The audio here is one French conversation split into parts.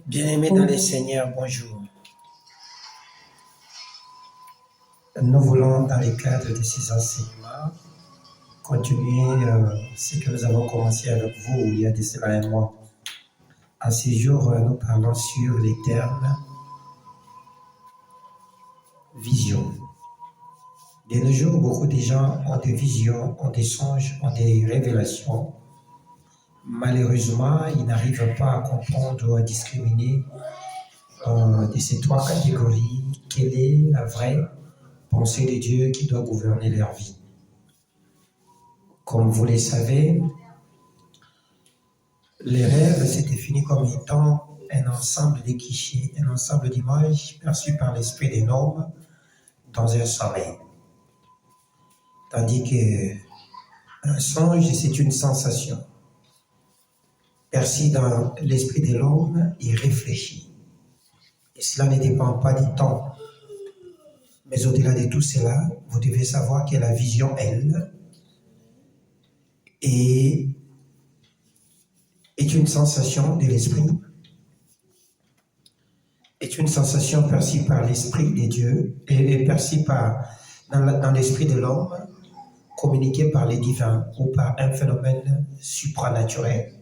Bien-aimés dans les Seigneurs, bonjour. Nous voulons, dans le cadre de ces enseignements, continuer ce que nous avons commencé avec vous il y a de cela un mois. À ce jour, nous parlons sur les termes vision. De nos jours, beaucoup de gens ont des visions, ont des songes, ont des révélations. Malheureusement, ils n'arrivent pas à comprendre ou à discriminer de ces trois catégories quelle est la vraie pensée de Dieu qui doit gouverner leur vie. Comme vous le savez, les rêves se définissent comme étant un ensemble de clichés, un ensemble d'images perçues par l'esprit des hommes dans un sommeil. Tandis qu'un songe, c'est une sensation perçue dans l'esprit de l'homme et réfléchie. Et cela ne dépend pas du temps. Mais au-delà de tout cela, vous devez savoir que la vision, elle, est une sensation de l'esprit, est une sensation perçue par l'esprit de Dieu et perçue dans l'esprit de l'homme, communiquée par les divins ou par un phénomène supranaturel.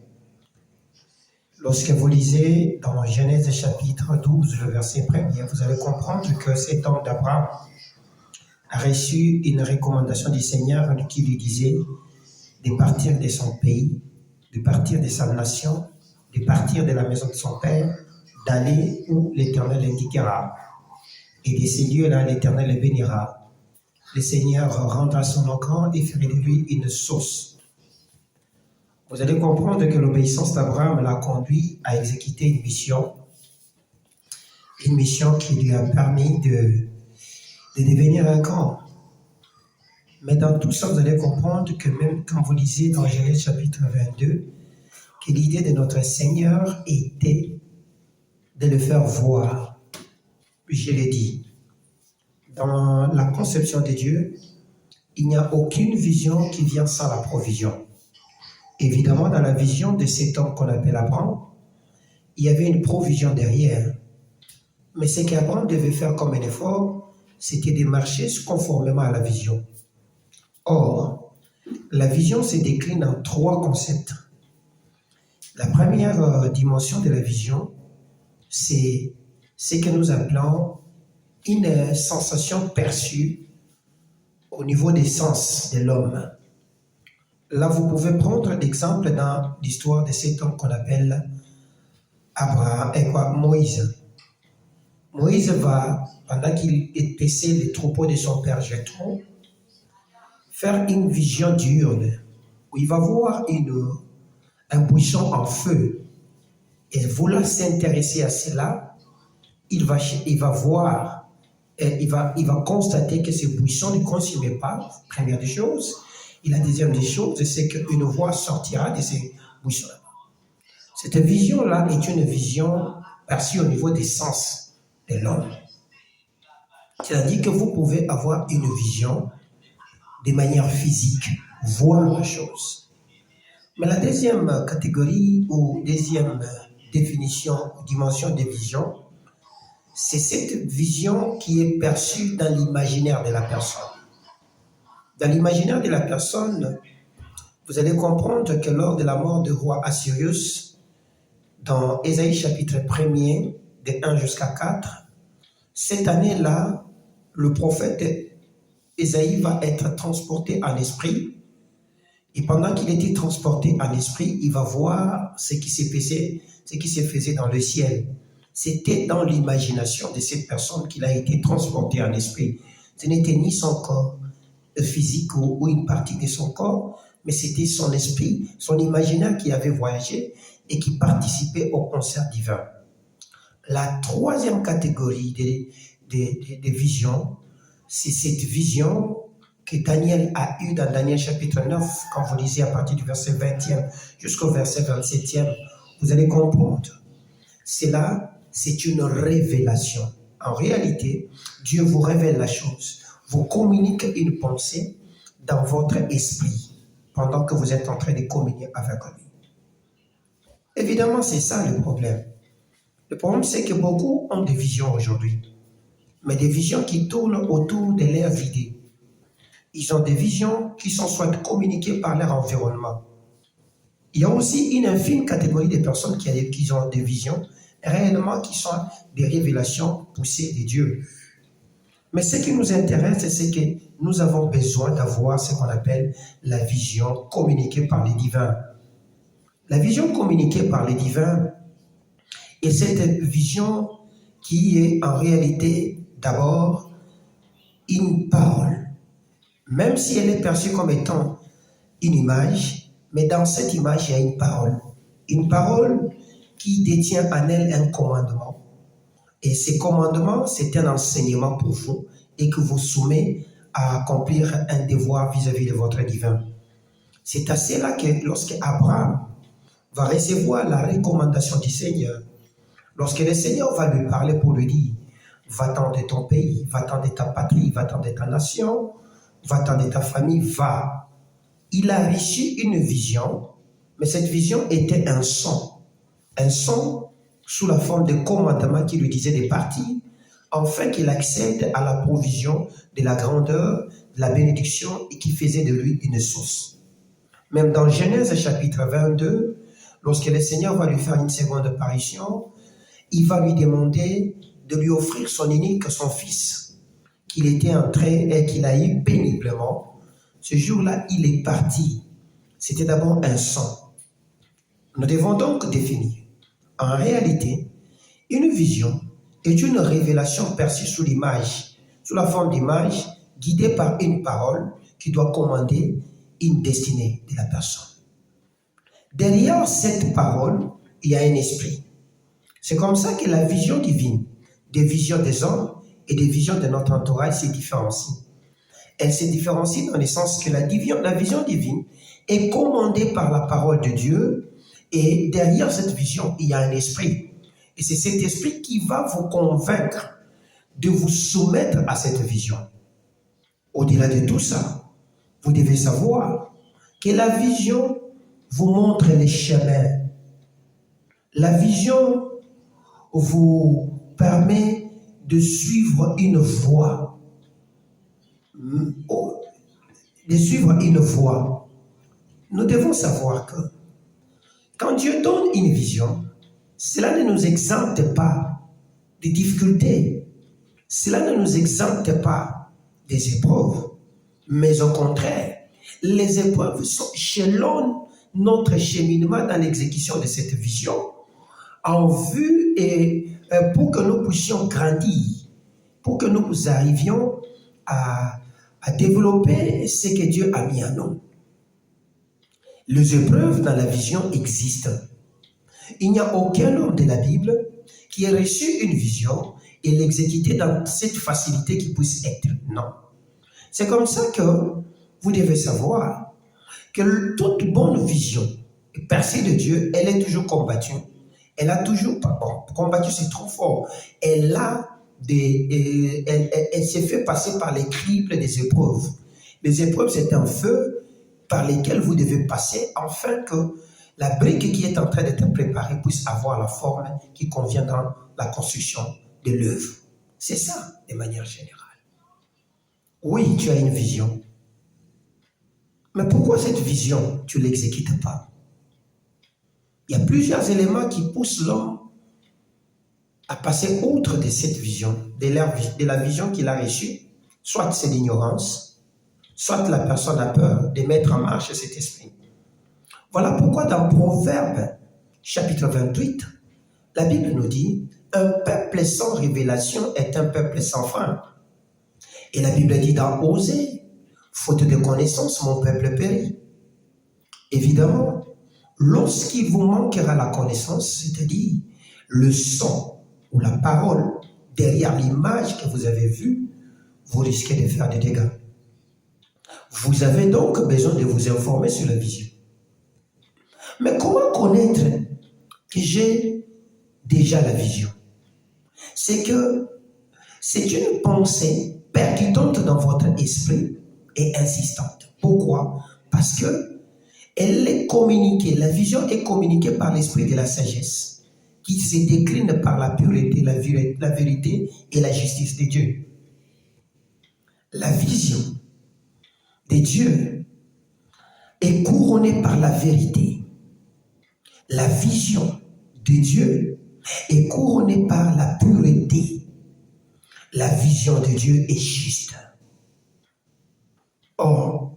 Lorsque vous lisez dans Genèse chapitre 12, le verset 1er, vous allez comprendre que cet homme d'Abraham a reçu une recommandation du Seigneur qui lui disait de partir de son pays, de partir de sa nation, de partir de la maison de son père, d'aller où l'Éternel indiquera. Et de ces lieux-là, l'Éternel le bénira. Le Seigneur rendra son nom grand et fera de lui une source. Vous allez comprendre que l'obéissance d'Abraham l'a conduit à exécuter une mission qui lui a permis de devenir un grand. Mais dans tout ça, vous allez comprendre que même quand vous lisez dans Genèse chapitre 22, que l'idée de notre Seigneur était de le faire voir. Je l'ai dit, dans la conception de Dieu, il n'y a aucune vision qui vient sans la provision. Évidemment, dans la vision de cet homme qu'on appelle Abraham, il y avait une provision derrière. Mais ce qu'Abraham devait faire comme un effort, c'était de marcher conformément à la vision. Or, la vision se décline en trois concepts. La première dimension de la vision, c'est ce que nous appelons une sensation perçue au niveau des sens de l'homme. Là, vous pouvez prendre l'exemple dans l'histoire de cet homme qu'on appelle Moïse. Moïse va, pendant qu'il paissait les troupeaux de son père Jéthro, faire une vision diurne où il va voir un buisson en feu. Et voulant s'intéresser à cela, il va voir, il va constater que ce buisson ne consumait pas, première des choses. Et la deuxième des choses, c'est qu'une voix sortira de ces buissons-là. Cette vision-là est une vision perçue au niveau des sens de l'homme. C'est-à-dire que vous pouvez avoir une vision de manière physique, voir la chose. Mais la deuxième catégorie ou deuxième définition ou dimension de vision, c'est cette vision qui est perçue dans l'imaginaire de la personne. Dans l'imaginaire de la personne, vous allez comprendre que lors de la mort du roi Assyrius, dans Ésaïe chapitre 1er, de 1 jusqu'à 4, cette année-là, le prophète Ésaïe va être transporté en esprit. Et pendant qu'il était transporté en esprit, il va voir ce qui se faisait dans le ciel. C'était dans l'imagination de cette personne qu'il a été transporté en esprit. Ce n'était ni son corps physique ou une partie de son corps, mais c'était son esprit, son imaginaire qui avait voyagé et qui participait au concert divin. La troisième catégorie des visions, c'est cette vision que Daniel a eue dans Daniel chapitre 9, quand vous lisez à partir du verset 20e jusqu'au verset 27e, vous allez comprendre. Cela, c'est une révélation. En réalité, Dieu vous révèle la chose, vous communique une pensée dans votre esprit pendant que vous êtes en train de communier avec lui. Évidemment, c'est ça le problème. Le problème, c'est que beaucoup ont des visions aujourd'hui, mais des visions qui tournent autour de l'air vidé. Ils ont des visions qui sont soit communiquées par leur environnement. Il y a aussi une infime catégorie de personnes qui ont des visions réellement qui sont des révélations poussées de Dieu. Mais ce qui nous intéresse, c'est que nous avons besoin d'avoir ce qu'on appelle la vision communiquée par les divins. La vision communiquée par les divins est cette vision qui est en réalité d'abord une parole. Même si elle est perçue comme étant une image, mais dans cette image, il y a une parole. Une parole qui détient en elle un commandement. Et ce commandement, c'est un enseignement pour vous et que vous soumet à accomplir un devoir vis-à-vis de votre divin. C'est à cela que lorsque Abraham va recevoir la recommandation du Seigneur, lorsque le Seigneur va lui parler pour lui dire « Va-t'en de ton pays, va-t'en de ta patrie, va-t'en de ta nation, va-t'en de ta famille, va ». Il a reçu une vision, mais cette vision était un son sous la forme de commandement qui lui disait de partir, afin qu'il accède à la provision de la grandeur, de la bénédiction et qui faisait de lui une source. Même dans Genèse chapitre 22, lorsque le Seigneur va lui faire une seconde apparition, il va lui demander de lui offrir son unique, son fils, qu'il était entré et qu'il a eu péniblement. Ce jour-là, il est parti. C'était d'abord un son. Nous devons donc définir. En réalité, une vision est une révélation perçue sous l'image, sous la forme d'image, guidée par une parole qui doit commander une destinée de la personne. Derrière cette parole, il y a un esprit. C'est comme ça que la vision divine, des visions des hommes et des visions de notre entourage se différencient. Elle se différencie dans le sens que la vision divine est commandée par la parole de Dieu et derrière cette vision, il y a un esprit. Et c'est cet esprit qui va vous convaincre de vous soumettre à cette vision. Au-delà de tout ça, vous devez savoir que la vision vous montre les chemins. La vision vous permet de suivre une voie. Nous devons savoir que quand Dieu donne une vision, cela ne nous exempte pas des difficultés, cela ne nous exempte pas des épreuves, mais au contraire, les épreuves jalonnent notre cheminement dans l'exécution de cette vision en vue et pour que nous puissions grandir, pour que nous arrivions à développer ce que Dieu a mis en nous. Les épreuves dans la vision existent. Il n'y a aucun homme de la Bible qui ait reçu une vision et l'exécuter dans cette facilité qui puisse être. Non. C'est comme ça que vous devez savoir que toute bonne vision percée de Dieu, elle est toujours combattue. Elle a toujours, combattue c'est trop fort. Elle s'est fait passer par les cribles des épreuves. Les épreuves, c'est un feu par lesquels vous devez passer afin que la brique qui est en train d'être préparée puisse avoir la forme qui convient dans la construction de l'œuvre. C'est ça, de manière générale. Oui, tu as une vision. Mais pourquoi cette vision, tu ne l'exécutes pas? Il y a plusieurs éléments qui poussent l'homme à passer outre de cette vision, de la vision qu'il a reçue. Soit c'est l'ignorance, soit la personne a peur de mettre en marche cet esprit. Voilà pourquoi dans Proverbe, chapitre 28, la Bible nous dit « Un peuple sans révélation est un peuple sans frein ». Et la Bible dit dans Osée « Faute de connaissance, mon peuple périt ». Évidemment, lorsqu'il vous manquera la connaissance, c'est-à-dire le son ou la parole derrière l'image que vous avez vue, vous risquez de faire des dégâts. Vous avez donc besoin de vous informer sur la vision. Mais comment connaître que j'ai déjà la vision? C'est que c'est une pensée percutante dans votre esprit et insistante. Pourquoi? Parce que elle est communiquée, la vision est communiquée par l'esprit de la sagesse, qui se décline par la pureté, la vérité et la justice de Dieu. La vision de Dieu est couronnée par la vérité. La vision de Dieu est couronnée par la pureté. La vision de Dieu est juste. Or,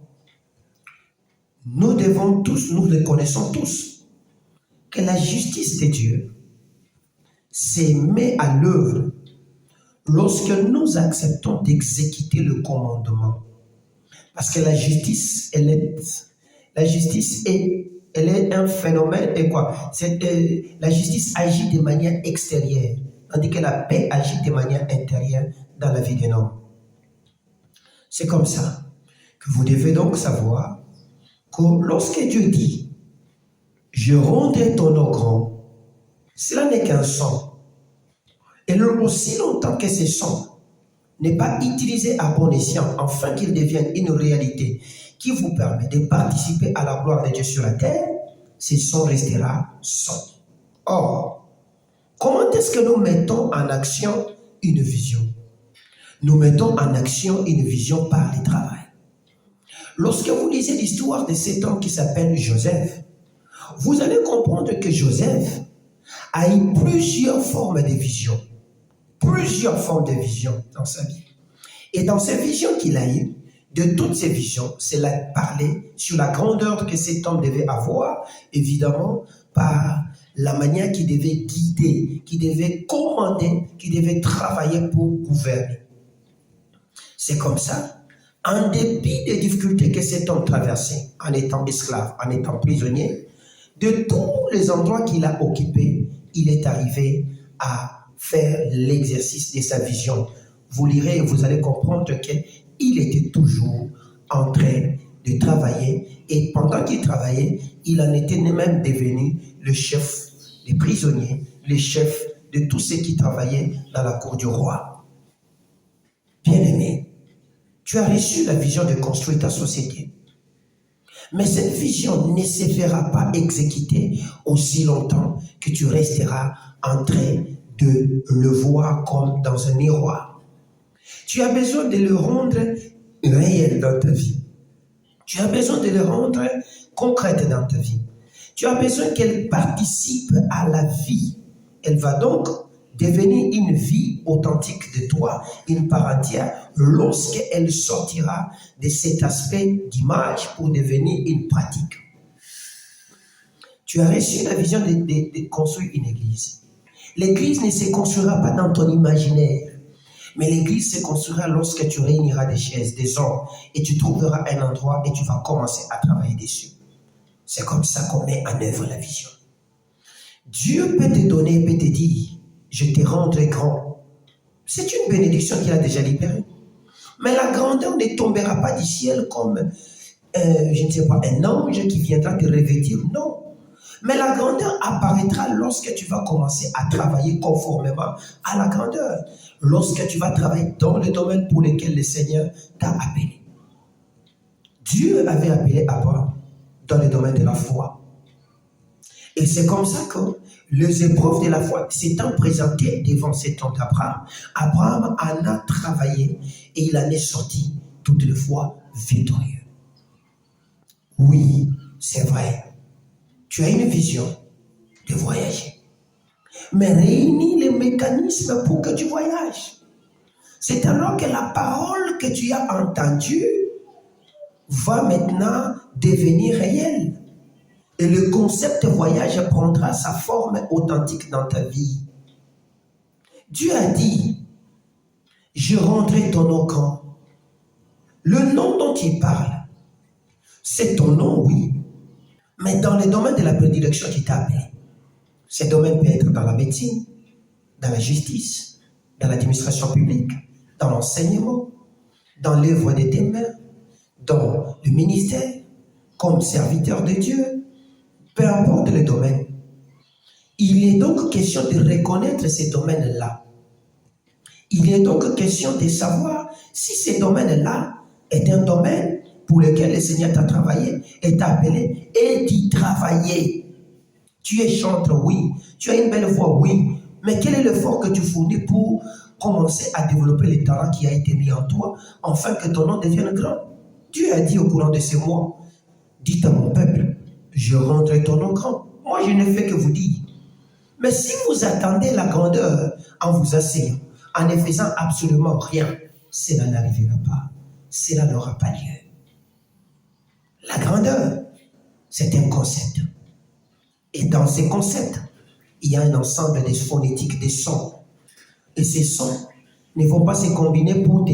nous devons tous, nous le connaissons tous, que la justice de Dieu se met à l'œuvre lorsque nous acceptons d'exécuter le commandement. Parce que la justice, elle est un phénomène et quoi? La justice agit de manière extérieure, tandis que la paix agit de manière intérieure dans la vie d'un homme. C'est comme ça que vous devez donc savoir que lorsque Dieu dit « Je rendrai ton eau grand », cela n'est qu'un son. Et aussi longtemps que ce son n'est pas utilisé à bon escient, afin qu'il devienne une réalité qui vous permet de participer à la gloire de Dieu sur la terre, ce son restera son. Or, comment est-ce que nous mettons en action une vision? Nous mettons en action une vision par le travail. Lorsque vous lisez l'histoire de cet homme qui s'appelle Joseph, vous allez comprendre que Joseph a eu plusieurs formes de vision. Plusieurs formes de vision dans sa vie. Et dans ces visions qu'il a eues, de toutes ces visions, c'est parler sur la grandeur que cet homme devait avoir, évidemment, par la manière qu'il devait guider, qu'il devait commander, qu'il devait travailler pour gouverner. C'est comme ça, en dépit des difficultés que cet homme traversait, en étant esclave, en étant prisonnier, de tous les endroits qu'il a occupés, il est arrivé à faire l'exercice de sa vision. Vous lirez et vous allez comprendre qu'il était toujours en train de travailler, et pendant qu'il travaillait, il en était même devenu le chef des prisonniers, le chef de tous ceux qui travaillaient dans la cour du roi. Bien-aimé, tu as reçu la vision de construire ta société. Mais cette vision ne se fera pas exécuter aussi longtemps que tu resteras en train de le voir comme dans un miroir. Tu as besoin de le rendre réel dans ta vie. Tu as besoin de le rendre concrète dans ta vie. Tu as besoin qu'elle participe à la vie. Elle va donc devenir une vie authentique de toi, une part entière, lorsqu'elle sortira de cet aspect d'image pour devenir une pratique. Tu as reçu la vision de construire une église. L'église ne se construira pas dans ton imaginaire, mais l'église se construira lorsque tu réuniras des chaises, des hommes, et tu trouveras un endroit et tu vas commencer à travailler dessus. C'est comme ça qu'on met en œuvre la vision. Dieu peut te donner, peut te dire, je te rendrai grand. C'est une bénédiction qu'il a déjà libérée. Mais la grandeur ne tombera pas du ciel comme, je ne sais pas, un ange qui viendra te revêtir. Non. Mais la grandeur apparaîtra lorsque tu vas commencer à travailler conformément à la grandeur. Lorsque tu vas travailler dans le domaine pour lequel le Seigneur t'a appelé. Dieu avait appelé Abraham dans le domaine de la foi. Et c'est comme ça que les épreuves de la foi s'étant présentées devant cet homme d'Abraham, Abraham en a travaillé et il en est sorti toutes les fois victorieux. Oui, c'est vrai. Tu as une vision de voyager. Mais réunis les mécanismes pour que tu voyages. C'est alors que la parole que tu as entendue va maintenant devenir réelle. Et le concept de voyage prendra sa forme authentique dans ta vie. Dieu a dit, je rendrai ton nom grand. Le nom dont il parle, c'est ton nom, oui. Mais dans le domaine de la prédilection qui t'a appelé, ce domaine peut être dans la médecine, dans la justice, dans l'administration publique, dans l'enseignement, dans l'œuvre de tes mains, dans le ministère, comme serviteur de Dieu, peu importe le domaine. Il est donc question de reconnaître ces domaines-là. Il est donc question de savoir si ces domaines-là est un domaine pour lequel le Seigneur t'a travaillé et t'a appelé et d'y travailler. Tu es chanteur, oui. Tu as une belle voix, oui. Mais quel est l'effort que tu fournis pour commencer à développer les talents qui a été mis en toi, afin que ton nom devienne grand? Dieu a dit au courant de ces mois, dites à mon peuple, je rendrai ton nom grand. Moi, je ne fais que vous dire. Mais si vous attendez la grandeur en vous asseyant, en ne faisant absolument rien, cela n'arrivera pas. Cela n'aura pas lieu. La grandeur, c'est un concept. Et dans ces concepts, il y a un ensemble des phonétiques, des sons. Et ces sons ne vont pas se combiner pour te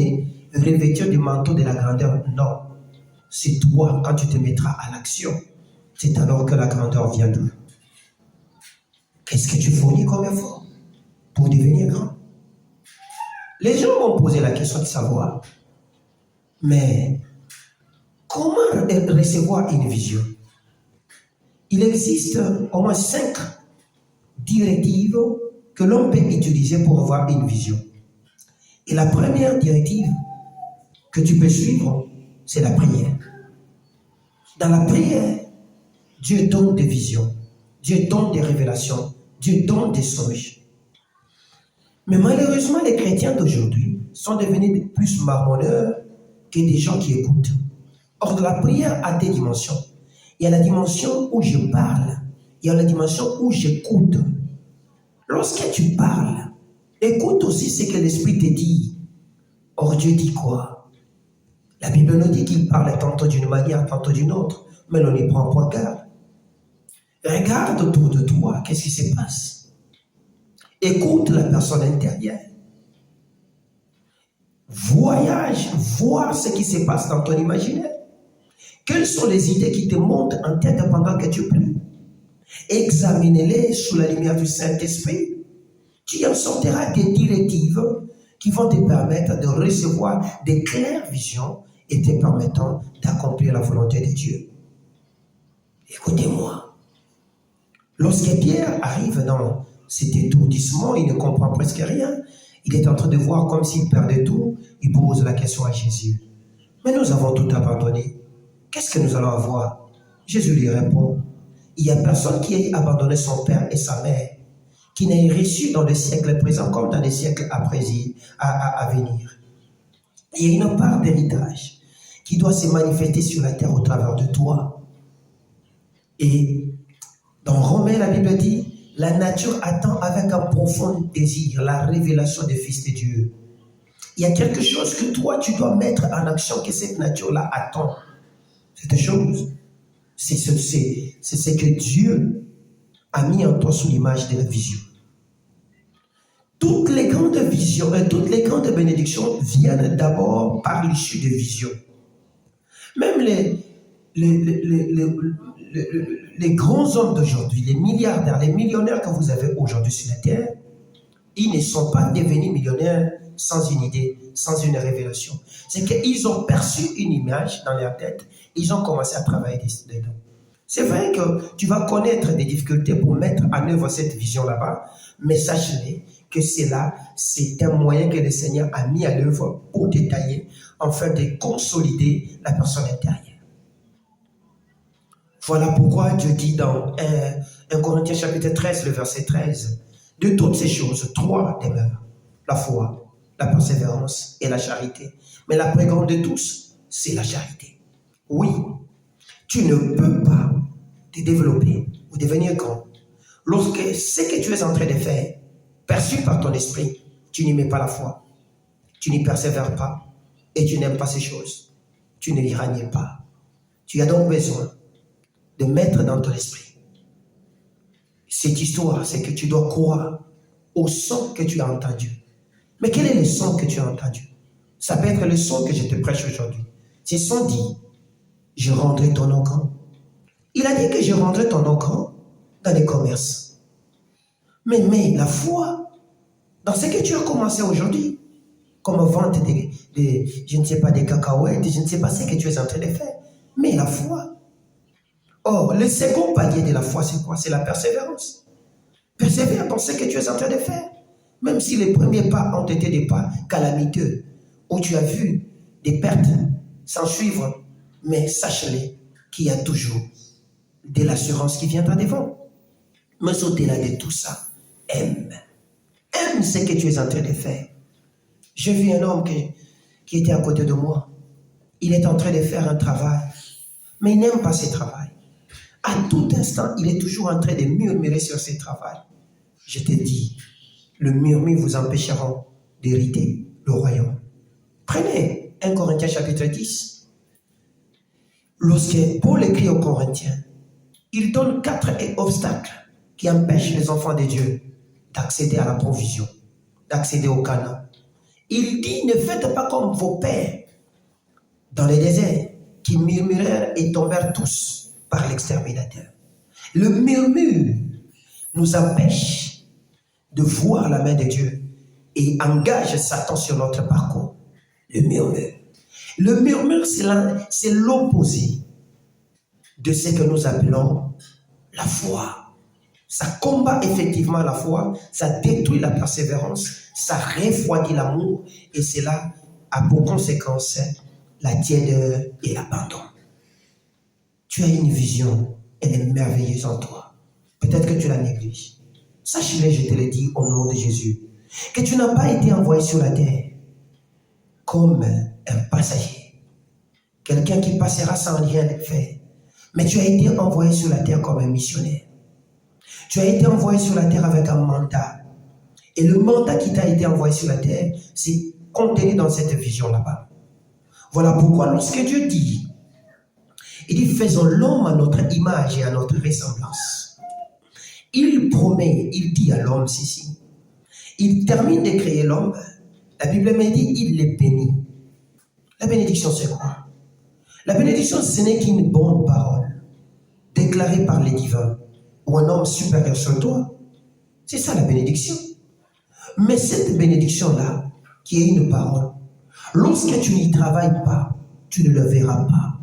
revêtir du manteau de la grandeur. Non. C'est toi, quand tu te mettras à l'action, c'est alors que la grandeur viendra. Qu'est-ce que tu fournis comme effort pour devenir grand? Les gens vont poser la question de savoir, mais comment recevoir une vision? Il existe au moins 5 directives que l'on peut utiliser pour avoir une vision. Et la première directive que tu peux suivre, c'est la prière. Dans la prière, Dieu donne des visions, Dieu donne des révélations, Dieu donne des songes. Mais malheureusement, les chrétiens d'aujourd'hui sont devenus plus marmonneurs que des gens qui écoutent. Or, la prière a des dimensions. Il y a la dimension où je parle, il y a la dimension où j'écoute. Lorsque tu parles, écoute aussi ce que l'Esprit te dit. Or, Dieu dit quoi? La Bible nous dit qu'il parle tantôt d'une manière, tantôt d'une autre, mais on n'y prend pas garde. Regarde autour de toi, qu'est-ce qui se passe? Écoute la personne intérieure. Voyage, voir ce qui se passe dans ton imaginaire. Quelles sont les idées qui te montent en tête pendant que tu pries? Examine-les sous la lumière du Saint-Esprit. Tu en sortiras des directives qui vont te permettre de recevoir des claires visions et te permettant d'accomplir la volonté de Dieu. Écoutez-moi. Lorsque Pierre arrive dans cet étourdissement, il ne comprend presque rien. Il est en train de voir comme s'il perdait tout. Il pose la question à Jésus. Mais nous avons tout abandonné. Qu'est-ce que nous allons avoir? Jésus lui répond. Il n'y a personne qui ait abandonné son père et sa mère, qui n'ait reçu dans le siècle présent comme dans les siècles à venir. Il y a une part d'héritage qui doit se manifester sur la terre au travers de toi. Et dans Romains, la Bible dit, la nature attend avec un profond désir la révélation des fils de Dieu. Il y a quelque chose que toi, tu dois mettre en action, que cette nature-là attend. Cette chose, c'est ce que Dieu a mis en toi sous l'image de la vision. Toutes les grandes visions et toutes les grandes bénédictions viennent d'abord par l'issue de visions. Même les grands hommes d'aujourd'hui, les milliardaires, les millionnaires que vous avez aujourd'hui sur la terre, ils ne sont pas devenus millionnaires sans une idée, sans une révélation. C'est qu'ils ont perçu une image dans leur tête, ils ont commencé à travailler dedans. C'est vrai que tu vas connaître des difficultés pour mettre en œuvre cette vision là-bas, mais sache-le que c'est un moyen que le Seigneur a mis à l'œuvre pour détailler, afin de consolider la personne intérieure. Voilà pourquoi Dieu dit dans 1 Corinthiens chapitre 13, le verset 13, de toutes ces choses, 3 demeurent, la foi, la persévérance et la charité. Mais la plus grande de tous, c'est la charité. Oui, tu ne peux pas te développer ou devenir grand lorsque ce que tu es en train de faire, perçu par ton esprit, tu n'y mets pas la foi, tu n'y persévères pas et tu n'aimes pas ces choses. Tu ne y règnes pas. Tu as donc besoin de mettre dans ton esprit cette histoire, c'est que tu dois croire au son que tu as entendu. Mais quel est le son que tu as entendu? Ça peut être le son que je te prêche aujourd'hui. Ce son dit, je rendrai ton nom grand. Il a dit que je rendrai ton nom grand dans les commerces. Mais la foi, dans ce que tu as commencé aujourd'hui, comme vente je ne sais pas, des cacahuètes, je ne sais pas ce que tu es en train de faire, mais la foi. Or, le second palier de la foi, c'est quoi? C'est la persévérance. Persévère dans ce que tu es en train de faire. Même si les premiers pas ont été des pas calamiteux, où tu as vu des pertes s'en suivre, mais sache-le qu'il y a toujours de l'assurance qui viendra devant. Mais au-delà de tout ça, aime. Aime ce que tu es en train de faire. J'ai vu un homme qui était à côté de moi. Il est en train de faire un travail, mais il n'aime pas ce travail. À tout instant, il est toujours en train de murmurer sur ce travail. Je te dis, le murmure vous empêchera d'hériter le royaume. Prenez 1 Corinthiens chapitre 10. Lorsque Paul écrit aux Corinthiens, il donne 4 obstacles qui empêchent les enfants de Dieu d'accéder à la provision, d'accéder au Canaan. Il dit, ne faites pas comme vos pères dans le désert, qui murmurèrent et tombèrent tous par l'exterminateur. Le murmure nous empêche de voir la main de Dieu et engage Satan sur notre parcours. Le murmure. Le murmure, c'est l'opposé de ce que nous appelons la foi. Ça combat effectivement la foi, ça détruit la persévérance, ça refroidit l'amour et cela a pour conséquence la tiédeur et l'abandon. Tu as une vision, elle est merveilleuse en toi. Peut-être que tu la négliges. Sache-le, je te le dis au nom de Jésus, que tu n'as pas été envoyé sur la terre comme un passager, quelqu'un qui passera sans rien faire, mais tu as été envoyé sur la terre comme un missionnaire. Tu as été envoyé sur la terre avec un mandat. Et le mandat qui t'a été envoyé sur la terre, c'est contenu dans cette vision là-bas. Voilà pourquoi lorsque Dieu dit, il dit, faisons l'homme à notre image et à notre ressemblance. Il promet, il dit à l'homme ceci. Il termine de créer l'homme. La Bible me dit, il les bénit. La bénédiction, c'est quoi? La bénédiction, ce n'est qu'une bonne parole déclarée par les divins ou un homme supérieur sur toi. C'est ça la bénédiction. Mais cette bénédiction-là, qui est une parole, lorsque tu n'y travailles pas, tu ne le verras pas.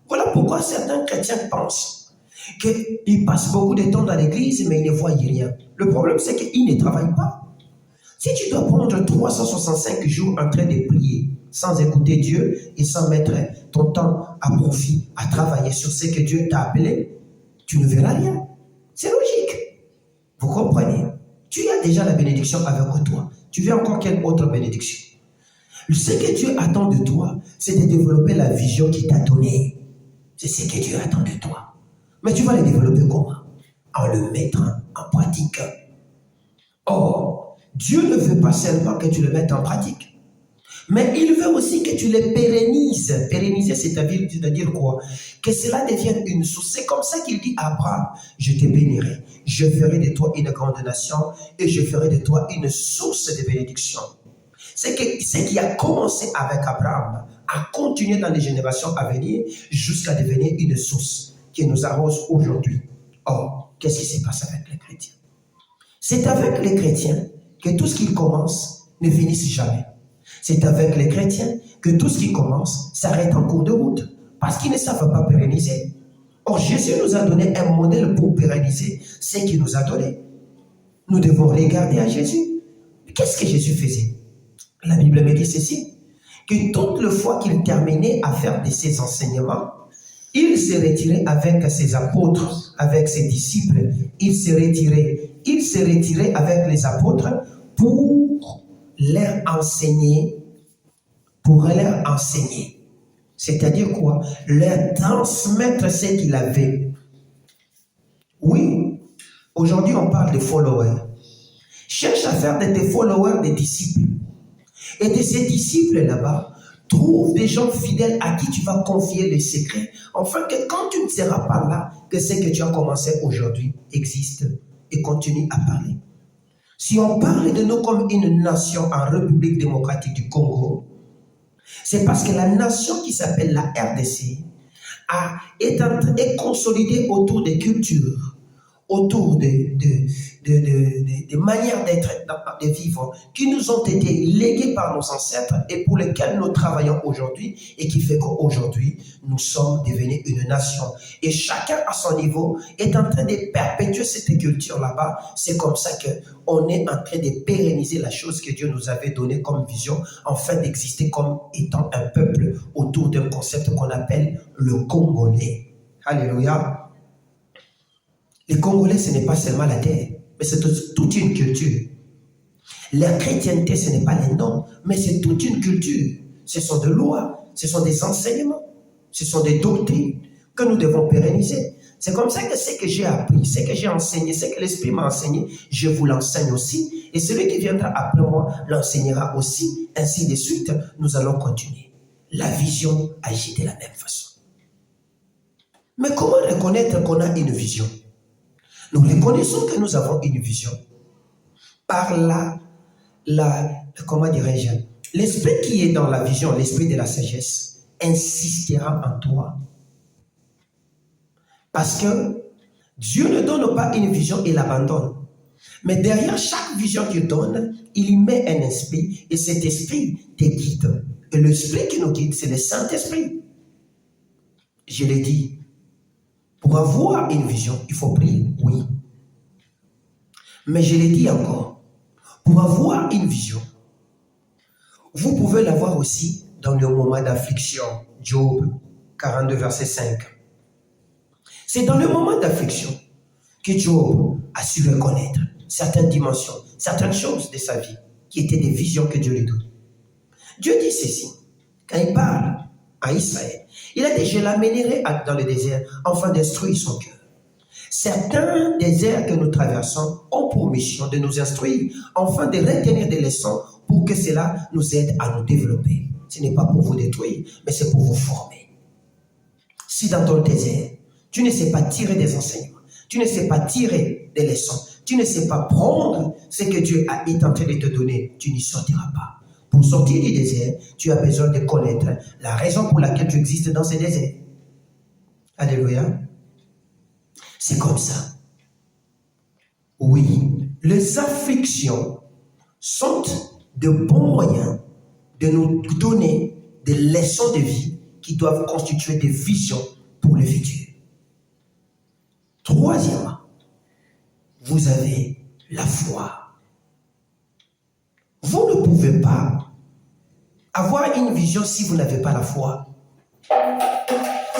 Voilà pourquoi certains chrétiens pensent qu'ils passent beaucoup de temps dans l'église, mais ils ne voient rien. Le problème, c'est qu'ils ne travaillent pas. Si tu dois prendre 365 jours en train de prier, sans écouter Dieu et sans mettre ton temps à profit, à travailler sur ce que Dieu t'a appelé, tu ne verras rien. C'est logique. Vous comprenez? Tu as déjà la bénédiction avec toi. Tu veux encore quelle autre bénédiction? Ce que Dieu attend de toi, c'est de développer la vision qu'il t'a donnée. C'est ce que Dieu attend de toi. Mais tu vas le développer comment? En le mettant en pratique. Or, Dieu ne veut pas seulement que tu le mettes en pratique, mais il veut aussi que tu les pérennises. Pérenniser, c'est-à-dire quoi? Que cela devienne une source. C'est comme ça qu'il dit à Abraham, je te bénirai, je ferai de toi une grande nation et je ferai de toi une source de bénédiction. C'est que ce qui a commencé avec Abraham a continué dans les générations à venir jusqu'à devenir une source qui nous arrose aujourd'hui. Or, qu'est-ce qui se passe avec les chrétiens? C'est avec les chrétiens que tout ce qui commence ne finisse jamais. C'est avec les chrétiens que tout ce qui commence s'arrête en cours de route parce qu'ils ne savent pas pérenniser. Or, Jésus nous a donné un modèle pour pérenniser ce qu'il nous a donné. Nous devons regarder à Jésus. Qu'est-ce que Jésus faisait? La Bible me dit ceci, que toute la fois qu'il terminait à faire de ses enseignements, il se retirait avec ses apôtres, avec ses disciples. Il se retirait avec les apôtres pour leur enseigner. C'est-à-dire quoi? Leur transmettre ce qu'il avait. Oui, aujourd'hui on parle de followers. Cherche à faire de tes followers des disciples. Et de ces disciples là-bas, trouve des gens fidèles à qui tu vas confier les secrets. Enfin, que quand tu ne seras pas là, que ce que tu as commencé aujourd'hui existe et continue à parler. Si on parle de nous comme une nation en République démocratique du Congo, c'est parce que la nation qui s'appelle la RDC est consolidée autour des cultures, autour des manières d'être, de vivre, qui nous ont été léguées par nos ancêtres et pour lesquelles nous travaillons aujourd'hui et qui fait qu'aujourd'hui, nous sommes devenus une nation. Et chacun à son niveau est en train de perpétuer cette culture là-bas. C'est comme ça qu'on est en train de pérenniser la chose que Dieu nous avait donnée comme vision, afin d'exister comme étant un peuple autour d'un concept qu'on appelle le Congolais. Alléluia. Les Congolais, ce n'est pas seulement la terre, mais c'est toute une culture. La chrétienté, ce n'est pas les noms, mais c'est toute une culture. Ce sont des lois, ce sont des enseignements, ce sont des doctrines que nous devons pérenniser. C'est comme ça que ce que j'ai appris, ce que j'ai enseigné, ce que l'Esprit m'a enseigné, je vous l'enseigne aussi. Et celui qui viendra après moi l'enseignera aussi. Ainsi de suite, nous allons continuer. La vision agit de la même façon. Mais comment reconnaître qu'on a une vision? Nous reconnaissons que nous avons une vision par comment dirais-je, l'esprit qui est dans la vision, l'esprit de la sagesse, insistera en toi. Parce que Dieu ne donne pas une vision et l'abandonne. Mais derrière chaque vision qu'il donne, il y met un esprit et cet esprit te guide. Et l'esprit qui nous guide, c'est le Saint-Esprit. Je l'ai dit, pour avoir une vision, il faut prier, oui. Mais je l'ai dit encore, pour avoir une vision, vous pouvez l'avoir aussi dans le moment d'affliction. Job 42, verset 5. C'est dans le moment d'affliction que Job a su reconnaître certaines dimensions, certaines choses de sa vie qui étaient des visions que Dieu lui donne. Dieu dit ceci, quand il parle à Israël, il a dit, je l'amènerai dans le désert afin d'instruire son cœur. Certains déserts que nous traversons ont pour mission de nous instruire, afin de retenir des leçons pour que cela nous aide à nous développer. Ce n'est pas pour vous détruire, mais c'est pour vous former. Si dans ton désert, tu ne sais pas tirer des enseignements, tu ne sais pas tirer des leçons, tu ne sais pas prendre ce que Dieu est en train de te donner, tu n'y sortiras pas. Pour sortir du désert, tu as besoin de connaître la raison pour laquelle tu existes dans ce désert. Alléluia. C'est comme ça. Oui, les afflictions sont de bons moyens de nous donner des leçons de vie qui doivent constituer des visions pour le futur. Troisièmement, vous avez la foi. Vous ne pouvez pas avoir une vision si vous n'avez pas la foi.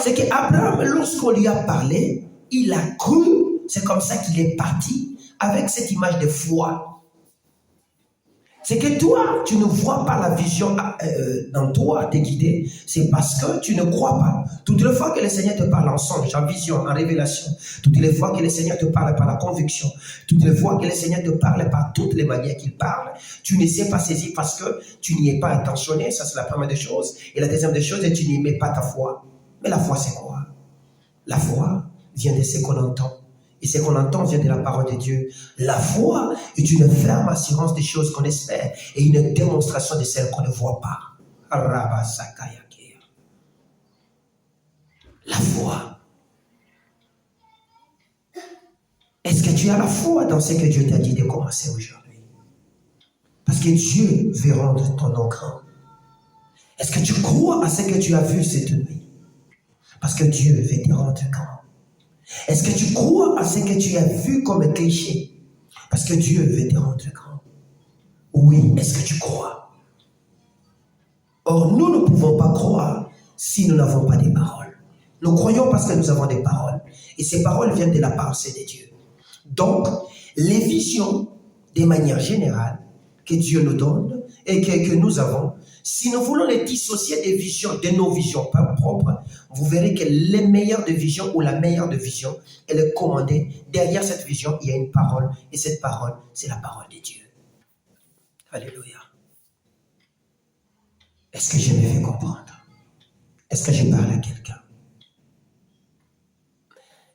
C'est qu'Abraham, lorsqu'on lui a parlé, il a cru, c'est comme ça qu'il est parti avec cette image de foi. C'est que toi, tu ne vois pas la vision dans toi te guider, c'est parce que tu ne crois pas. Toutes les fois que le Seigneur te parle en songe, en vision, en révélation, toutes les fois que le Seigneur te parle par la conviction, toutes les fois que le Seigneur te parle par toutes les manières qu'il parle, tu ne sais pas saisir parce que tu n'y es pas intentionné, ça c'est la première des choses. Et la deuxième des choses, c'est que tu n'y mets pas ta foi. Mais la foi, c'est quoi? La foi vient de ce qu'on entend. Et ce qu'on entend vient de la parole de Dieu. La foi est une ferme assurance des choses qu'on espère et une démonstration de celles qu'on ne voit pas. La foi. Est-ce que tu as la foi dans ce que Dieu t'a dit de commencer aujourd'hui? Parce que Dieu veut rendre ton nom grand. Est-ce que tu crois à ce que tu as vu cette nuit? Parce que Dieu veut te rendre grand. Est-ce que tu crois à ce que tu as vu comme cliché? Parce que Dieu veut te rendre grand. Oui, est-ce que tu crois? Or, nous ne pouvons pas croire si nous n'avons pas des paroles. Nous croyons parce que nous avons des paroles. Et ces paroles viennent de la pensée de Dieu. Donc, les visions, de manière générale, que Dieu nous donne et que nous avons, si nous voulons les dissocier des visions, de nos visions propres, vous verrez que les meilleures de visions ou la meilleure de vision, elle est commandée. Derrière cette vision, il y a une parole. Et cette parole, c'est la parole de Dieu. Alléluia. Est-ce que je me fais comprendre? Est-ce que je parle à quelqu'un?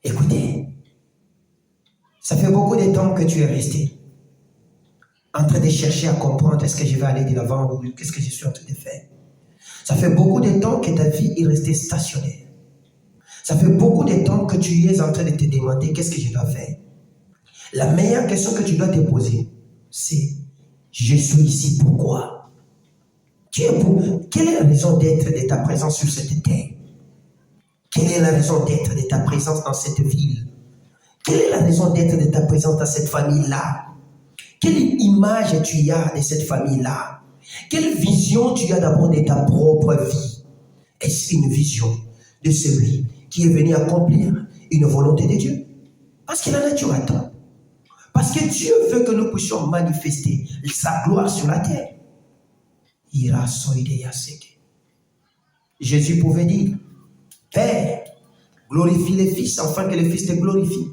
Écoutez, ça fait beaucoup de temps que tu es resté en train de chercher à comprendre est-ce que je vais aller de l'avant ou qu'est-ce que je suis en train de faire. Ça fait beaucoup de temps que ta vie est restée stationnaire. Ça fait beaucoup de temps que tu es en train de te demander qu'est-ce que je dois faire. La meilleure question que tu dois te poser, c'est je suis ici pourquoi? Quelle est la raison d'être de ta présence sur cette terre? Quelle est la raison d'être de ta présence dans cette ville? Quelle est la raison d'être de ta présence dans cette famille-là? Quelle image tu as de cette famille-là? Quelle vision tu as d'abord de ta propre vie? Est-ce une vision de celui qui est venu accomplir une volonté de Dieu? Parce que la nature attend. Parce que Dieu veut que nous puissions manifester sa gloire sur la terre. Jésus pouvait dire, Père, glorifie le Fils afin que le Fils te glorifie.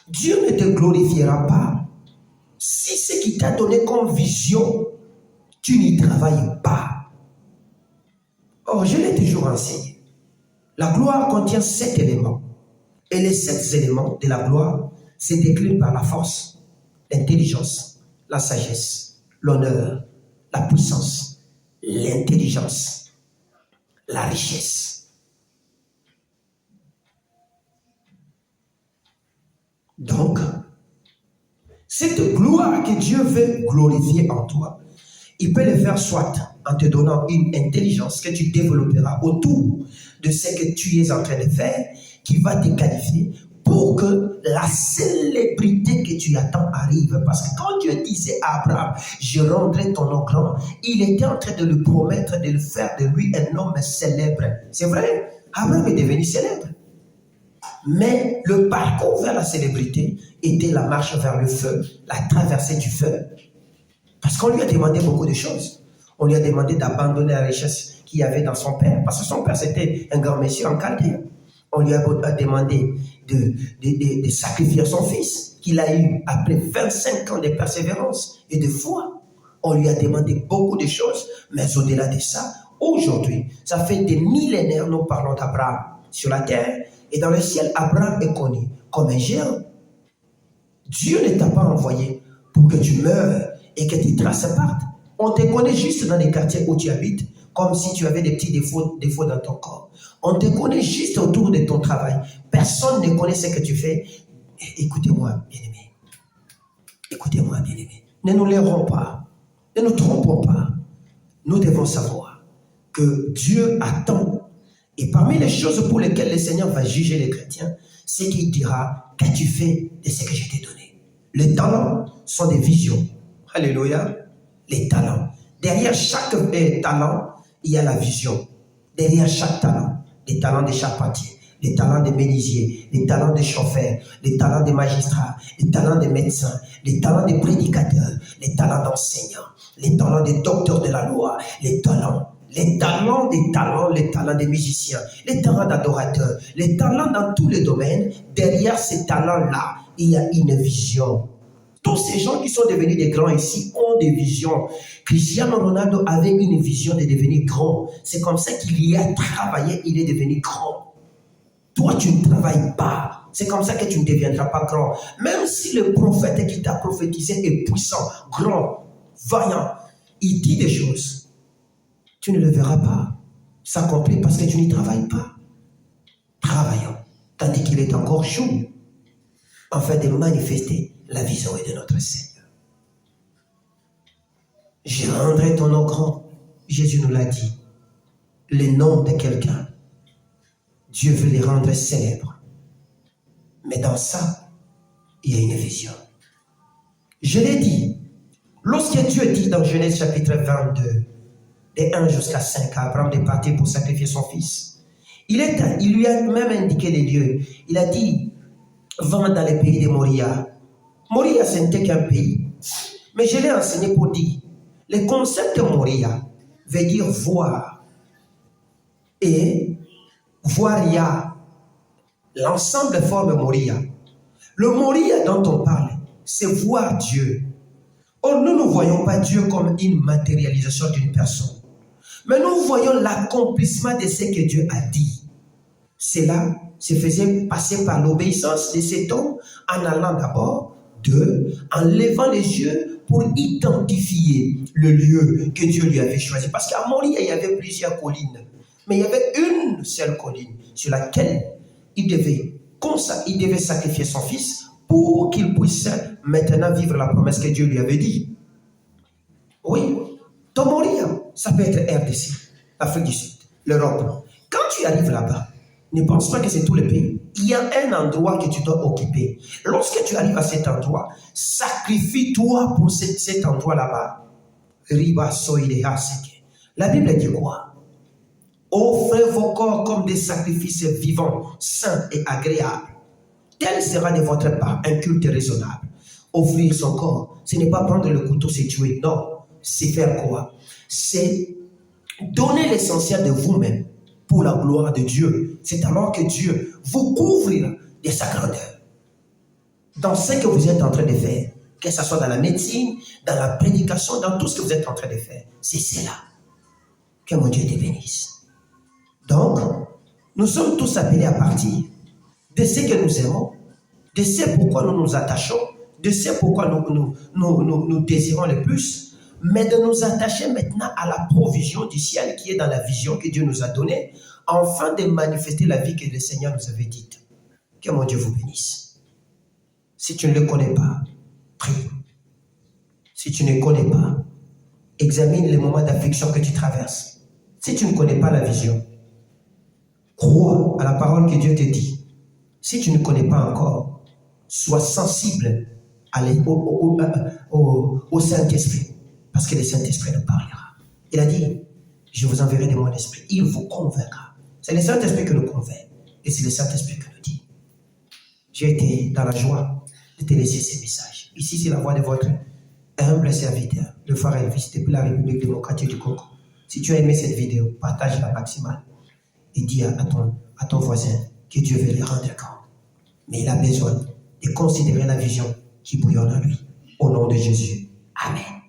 Dieu ne te glorifiera pas si ce qu'il t'a donné comme vision, tu n'y travailles pas. Or, je l'ai toujours enseigné. La gloire contient 7 éléments. Et les 7 éléments de la gloire se déclinent par la force, l'intelligence, la sagesse, l'honneur, la puissance, l'intelligence, la richesse. Donc, cette gloire que Dieu veut glorifier en toi, il peut le faire soit en te donnant une intelligence que tu développeras autour de ce que tu es en train de faire, qui va te qualifier pour que la célébrité que tu attends arrive. Parce que quand Dieu disait à Abraham, je rendrai ton nom grand, il était en train de lui promettre de le faire de lui un homme célèbre. C'est vrai, Abraham est devenu célèbre. Mais le parcours vers la célébrité était la marche vers le feu, la traversée du feu. Parce qu'on lui a demandé beaucoup de choses. On lui a demandé d'abandonner la richesse qu'il y avait dans son père, parce que son père c'était un grand monsieur en Chaldée. On lui a demandé de sacrifier son fils, qu'il a eu après 25 ans de persévérance et de foi. On lui a demandé beaucoup de choses, mais au-delà de ça, aujourd'hui, ça fait des millénaires, nous parlons d'Abraham sur la terre, et dans le ciel, Abraham est connu comme un géant. Dieu ne t'a pas envoyé pour que tu meures et que tes traces partent. On te connaît juste dans les quartiers où tu habites, comme si tu avais des petits défauts dans ton corps. On te connaît juste autour de ton travail. Personne ne connaît ce que tu fais. Écoutez-moi, bien-aimés. Écoutez-moi, bien-aimés. Ne nous leurrons pas. Ne nous trompons pas. Nous devons savoir que Dieu attend. Et parmi les choses pour lesquelles le Seigneur va juger les chrétiens, c'est qu'il dira, qu'as-tu fait de ce que je t'ai donné? Les talents sont des visions. Alléluia. Les talents. Derrière chaque talent, il y a la vision. Derrière chaque talent, les talents des charpentiers, les talents des menuisiers, les talents des chauffeurs, les talents des magistrats, les talents des médecins, les talents des prédicateurs, les talents d'enseignants, les talents des docteurs de la loi, les talents des musiciens, les talents d'adorateurs, les talents dans tous les domaines. Derrière ces talents-là, il y a une vision. Tous ces gens qui sont devenus des grands ici ont des visions. Cristiano Ronaldo avait une vision de devenir grand. C'est comme ça qu'il y a travaillé, il est devenu grand. Toi, tu ne travailles pas. C'est comme ça que tu ne deviendras pas grand. Même si le prophète qui t'a prophétisé est puissant, grand, vaillant, il dit des choses, tu ne le verras pas s'accomplir parce que tu n'y travailles pas. Travaillons, tandis qu'il est encore chaud, afin de manifester la vision de notre Seigneur. Je rendrai ton nom grand. Jésus nous l'a dit. Le nom de quelqu'un, Dieu veut les rendre célèbres. Mais dans ça, il y a une vision. Je l'ai dit. Lorsque Dieu dit dans Genèse chapitre 22, de 1 jusqu'à 5, à Abraham de partir pour sacrifier son fils, il lui a même indiqué les lieux. Il a dit, va dans le pays de Moria. Moria, ce n'était qu'un pays. Mais je l'ai enseigné pour dire, le concept de Moria veut dire voir. Et Voiria, l'ensemble forme Moria. Le Moria dont on parle, c'est voir Dieu. Or, nous ne voyons pas Dieu comme une matérialisation d'une personne. Mais nous voyons l'accomplissement de ce que Dieu a dit. Cela se faisait passer par l'obéissance de cet homme en allant d'abord, en levant les yeux pour identifier le lieu que Dieu lui avait choisi. Parce qu'à Moria, il y avait plusieurs collines. Mais il y avait une seule colline sur laquelle il devait sacrifier son fils pour qu'il puisse maintenant vivre la promesse que Dieu lui avait dit. Oui, ton Moria, ça peut être RDC, Afrique du Sud, l'Europe. Quand tu arrives là-bas, ne pense pas que c'est tout le pays. Il y a un endroit que tu dois occuper. Lorsque tu arrives à cet endroit, sacrifie-toi pour cet endroit là-bas. La Bible dit quoi? Offrez vos corps comme des sacrifices vivants, saints et agréables. Tel sera de votre part un culte raisonnable. Offrir son corps, ce n'est pas prendre le couteau, c'est tuer. Non, c'est faire quoi? C'est donner l'essentiel de vous-même pour la gloire de Dieu. C'est alors que Dieu vous couvre de sa grandeur. Dans ce que vous êtes en train de faire, que ce soit dans la médecine, dans la prédication, dans tout ce que vous êtes en train de faire, c'est cela. Que mon Dieu te bénisse. Donc, nous sommes tous appelés à partir de ce que nous aimons, de ce pourquoi nous nous attachons, de ce pourquoi nous désirons le plus, mais de nous attacher maintenant à la provision du ciel qui est dans la vision que Dieu nous a donnée, afin de manifester la vie que le Seigneur nous avait dite. Que mon Dieu vous bénisse. Si tu ne le connais pas, prie. Si tu ne connais pas, examine les moments d'affliction que tu traverses. Si tu ne connais pas la vision, crois à la parole que Dieu te dit. Si tu ne connais pas encore, sois sensible au Saint-Esprit, parce que le Saint-Esprit nous parlera. Il a dit, je vous enverrai de mon esprit, il vous convaincra. C'est le Saint-Esprit qui nous convainc, et c'est le Saint-Esprit qui nous dit. J'ai été dans la joie de te laisser ces messages. Ici, c'est la voix de votre humble serviteur, le frère Elvis, depuis la République démocratique du Congo. Si tu as aimé cette vidéo, partage-la maximum et dis à ton voisin que Dieu veut lui rendre compte. Mais il a besoin de considérer la vision qui bouillonne en lui. Au nom de Jésus. Amen.